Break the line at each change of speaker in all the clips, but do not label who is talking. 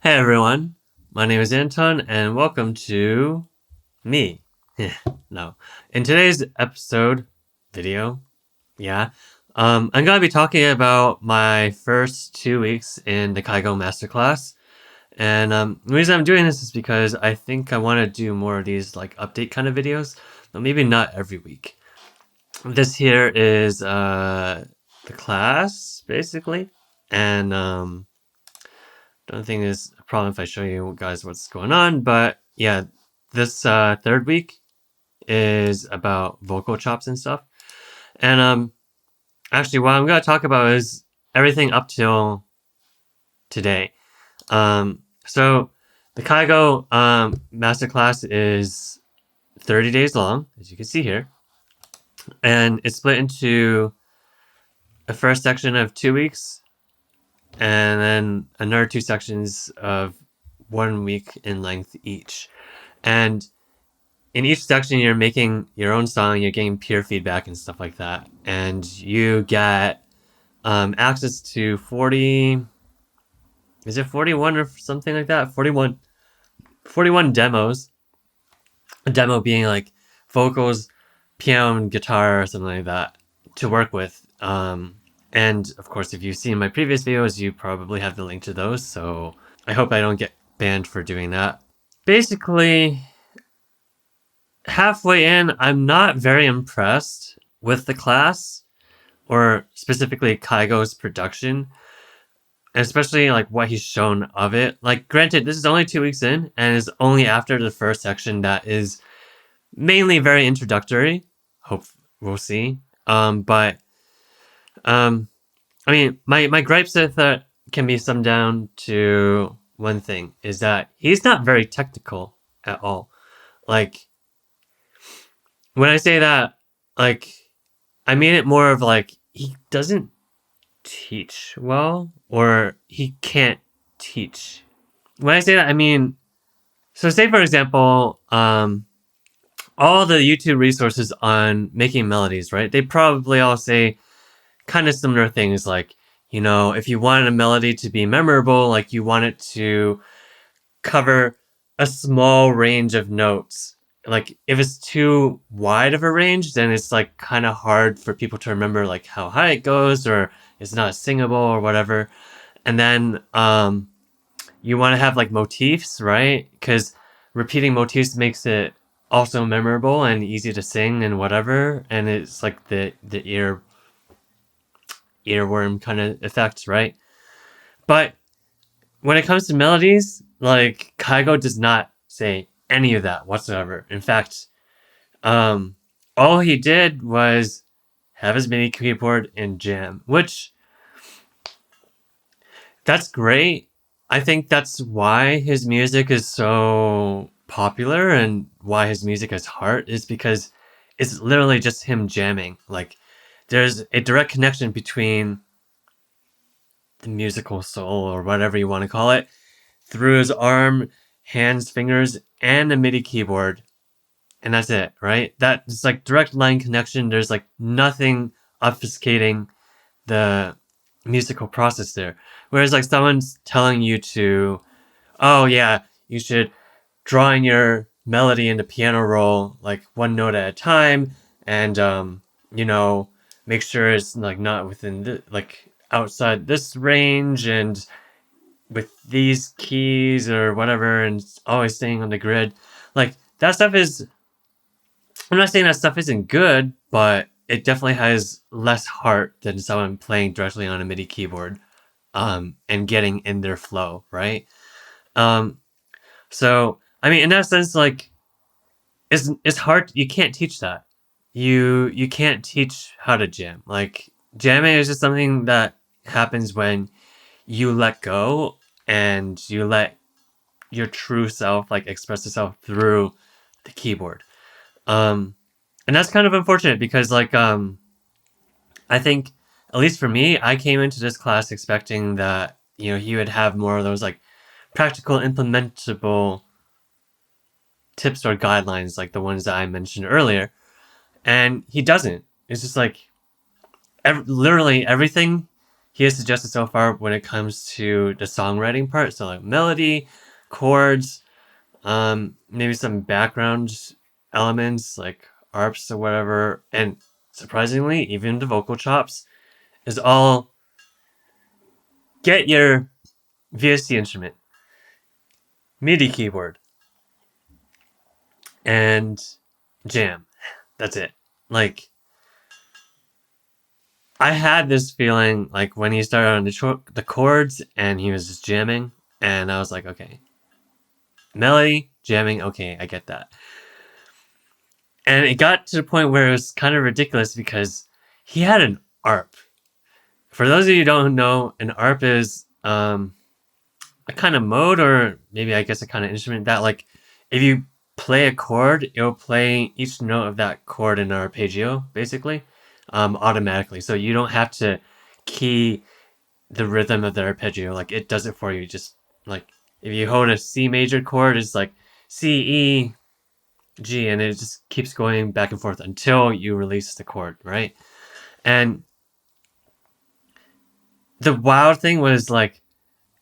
Hey everyone, my name is Anton and welcome to me. No. In today's video, I'm gonna be talking about my first 2 weeks in the Kygo Masterclass. And the reason I'm doing this is because I think I want to do more of these like update kind of videos, but maybe not every week. This here is the class, basically. And don't think there's a problem if I show you guys what's going on, but yeah, this third week is about vocal chops and stuff. And actually what I'm gonna talk about is everything up till today. So the Kygo masterclass is 30 days long, as you can see here. And it's split into a first section of 2 weeks and then another two sections of 1 week in length each. And in each section, you're making your own song, you're getting peer feedback and stuff like that. And you get access to 40, is it 41 or something like that? 41 demos. A demo being like vocals, piano, and guitar or something like that to work with. And of course, if you've seen my previous videos, you probably have the link to those. So I hope I don't get banned for doing that. Basically, halfway in, I'm not very impressed with the class, or specifically Kygo's production, and especially like what he's shown of it. Like, granted, this is only 2 weeks in, and is only after the first section that is mainly very introductory. Hope we'll see. But I mean, my gripes with that can be summed down to one thing: is that he's not very technical at all. Like, when I say that, like, I mean it more of like he doesn't teach well, or he can't teach. When I say that, I mean, so say for example, all the YouTube resources on making melodies, right? They probably all say kind of similar things like, you know, if you want a melody to be memorable, like you want it to cover a small range of notes. Like if it's too wide of a range, then it's like kind of hard for people to remember like how high it goes, or it's not singable or whatever. And then you want to have like motifs, right? Because repeating motifs makes it also memorable and easy to sing and whatever. And it's like the earworm kind of effect, right? But when it comes to melodies, like Kygo does not say any of that whatsoever. In fact, all he did was have his MIDI keyboard and jam, which that's great. I think that's why his music is so popular and why his music has heart, is because it's literally just him jamming. Like, there's a direct connection between the musical soul, or whatever you want to call it, through his arm, hands, fingers, and a MIDI keyboard. And that's it, right? That's like direct line connection. There's like nothing obfuscating the musical process there. Whereas like someone's telling you to, oh yeah, you should draw in your melody in the piano roll like one note at a time, and you know, make sure it's like not within the, like outside this range, and with these keys or whatever, and always staying on the grid. Like, that stuff is, I'm not saying that stuff isn't good, but it definitely has less heart than someone playing directly on a MIDI keyboard, and getting in their flow, right? Um, so I mean, in that sense, like, it's hard. You can't teach that. You can't teach how to jam. Like, jamming is just something that happens when you let go and you let your true self like express itself through the keyboard. And that's kind of unfortunate because like I think, at least for me, I came into this class expecting that, you know, he would have more of those like practical implementable tips or guidelines like the ones that I mentioned earlier, and he doesn't. It's just like literally everything he has suggested so far when it comes to the songwriting part. So like melody, chords, maybe some background elements like arps or whatever, and surprisingly, even the vocal chops is all get your VST instrument, MIDI keyboard, and jam. That's it. Like, I had this feeling like when he started on the chords and he was just jamming, and I was like, okay, melody, jamming, okay, I get that. And it got to the point where it was kind of ridiculous because he had an arp. For those of you who don't know, an arp is a kind of mode, or maybe I guess a kind of instrument that, like, if you play a chord, it'll play each note of that chord in an arpeggio, basically, automatically. So you don't have to key the rhythm of the arpeggio. Like, it does it for you. Just like if you hold a C major chord, it's like C, E, G, and it just keeps going back and forth until you release the chord, right? And the wild thing was, like,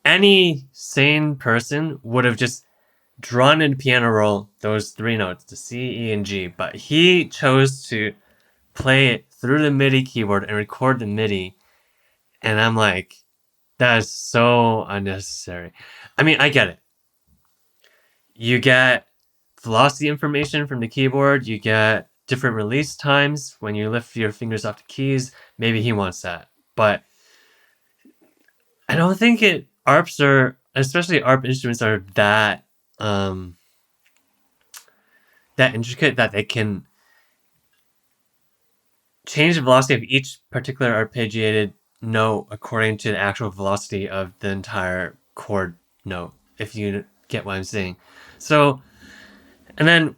any sane person would have just drawn in piano roll those three notes, the C, E, and G, but he chose to play it through the MIDI keyboard and record the MIDI, and I'm like, that is so unnecessary. I mean, I get it. You get velocity information from the keyboard, you get different release times when you lift your fingers off the keys. Maybe he wants that, but I don't think ARPs are, especially ARP instruments, are that that intricate that they can change the velocity of each particular arpeggiated note according to the actual velocity of the entire chord note, if you get what I'm saying. So, and then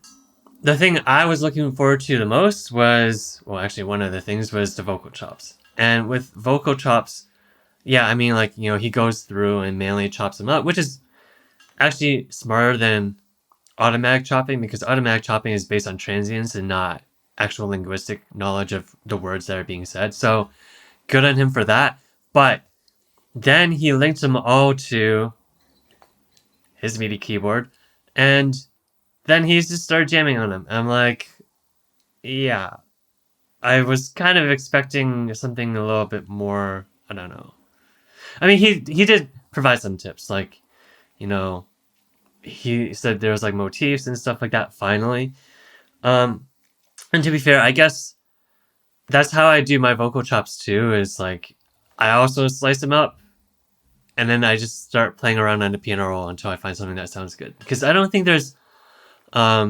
the thing I was looking forward to the most was, well, actually, one of the things was the vocal chops. And with vocal chops, yeah, I mean, like, he goes through and manually chops them up, which is actually smarter than automatic chopping, because automatic chopping is based on transients and not actual linguistic knowledge of the words that are being said. So good on him for that. But then he linked them all to his MIDI keyboard, and then he just started jamming on them. I'm like, yeah, I was kind of expecting something a little bit more. I don't know. I mean, he did provide some tips, like, he said there was like motifs and stuff like that. Finally, and to be fair, I guess that's how I do my vocal chops too. Is like I also slice them up, and then I just start playing around on the piano roll until I find something that sounds good. Because I don't think there's, at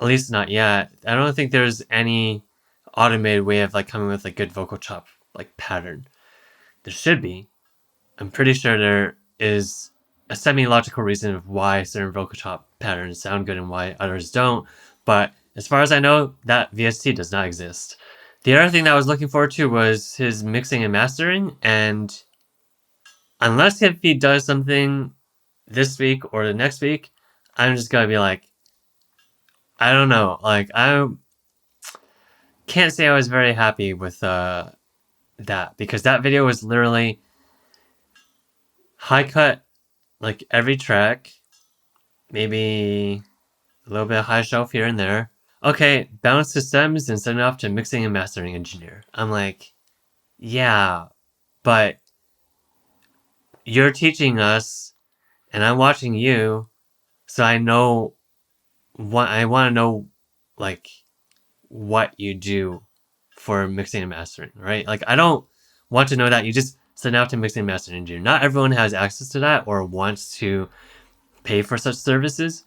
least not yet, I don't think there's any automated way of like coming with a good vocal chop like pattern. There should be. I'm pretty sure there is a semi-logical reason of why certain vocal chop patterns sound good and why others don't. But as far as I know, that VST does not exist. The other thing that I was looking forward to was his mixing and mastering, and unless if he does something this week or the next week, I'm just gonna be like, I don't know. Like, I can't say I was very happy with that, because that video was literally high cut, like every track, maybe a little bit of high shelf here and there. Okay, bounce to stems and send it off to mixing and mastering engineer. I'm like, yeah, but you're teaching us, and I'm watching you, so I know what I want to know, like, what you do for mixing and mastering, right? Like, I don't want to know that. You just send out to mixing and mastering engineer. Not everyone has access to that or wants to pay for such services,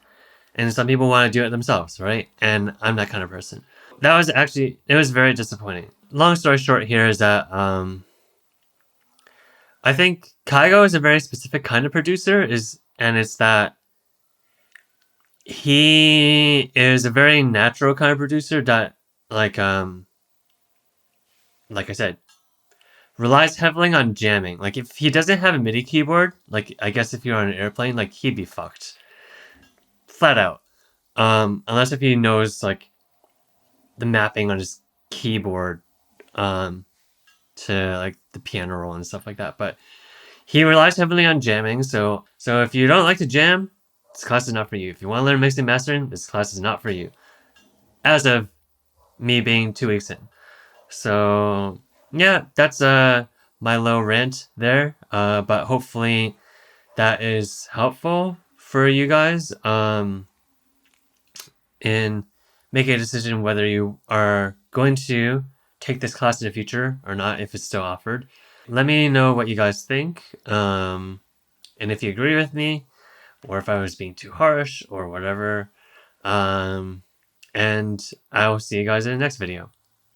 and some people want to do it themselves, right? And I'm that kind of person. That was actually, it was very disappointing. Long story short here is that I think Kygo is a very specific kind of producer, and it's that he is a very natural kind of producer that, like I said, relies heavily on jamming. Like, if he doesn't have a MIDI keyboard, like, I guess if you're on an airplane, like, he'd be fucked. Flat out. Unless if he knows, like, the mapping on his keyboard. to like the piano roll and stuff like that. But he relies heavily on jamming, so if you don't like to jam, this class is not for you. If you want to learn mixing and mastering, this class is not for you. As of me being 2 weeks in. So yeah, that's my low rant there. But hopefully that is helpful for you guys in making a decision whether you are going to take this class in the future or not, if it's still offered. Let me know what you guys think, and if you agree with me, or if I was being too harsh or whatever. And I will see you guys in the next video.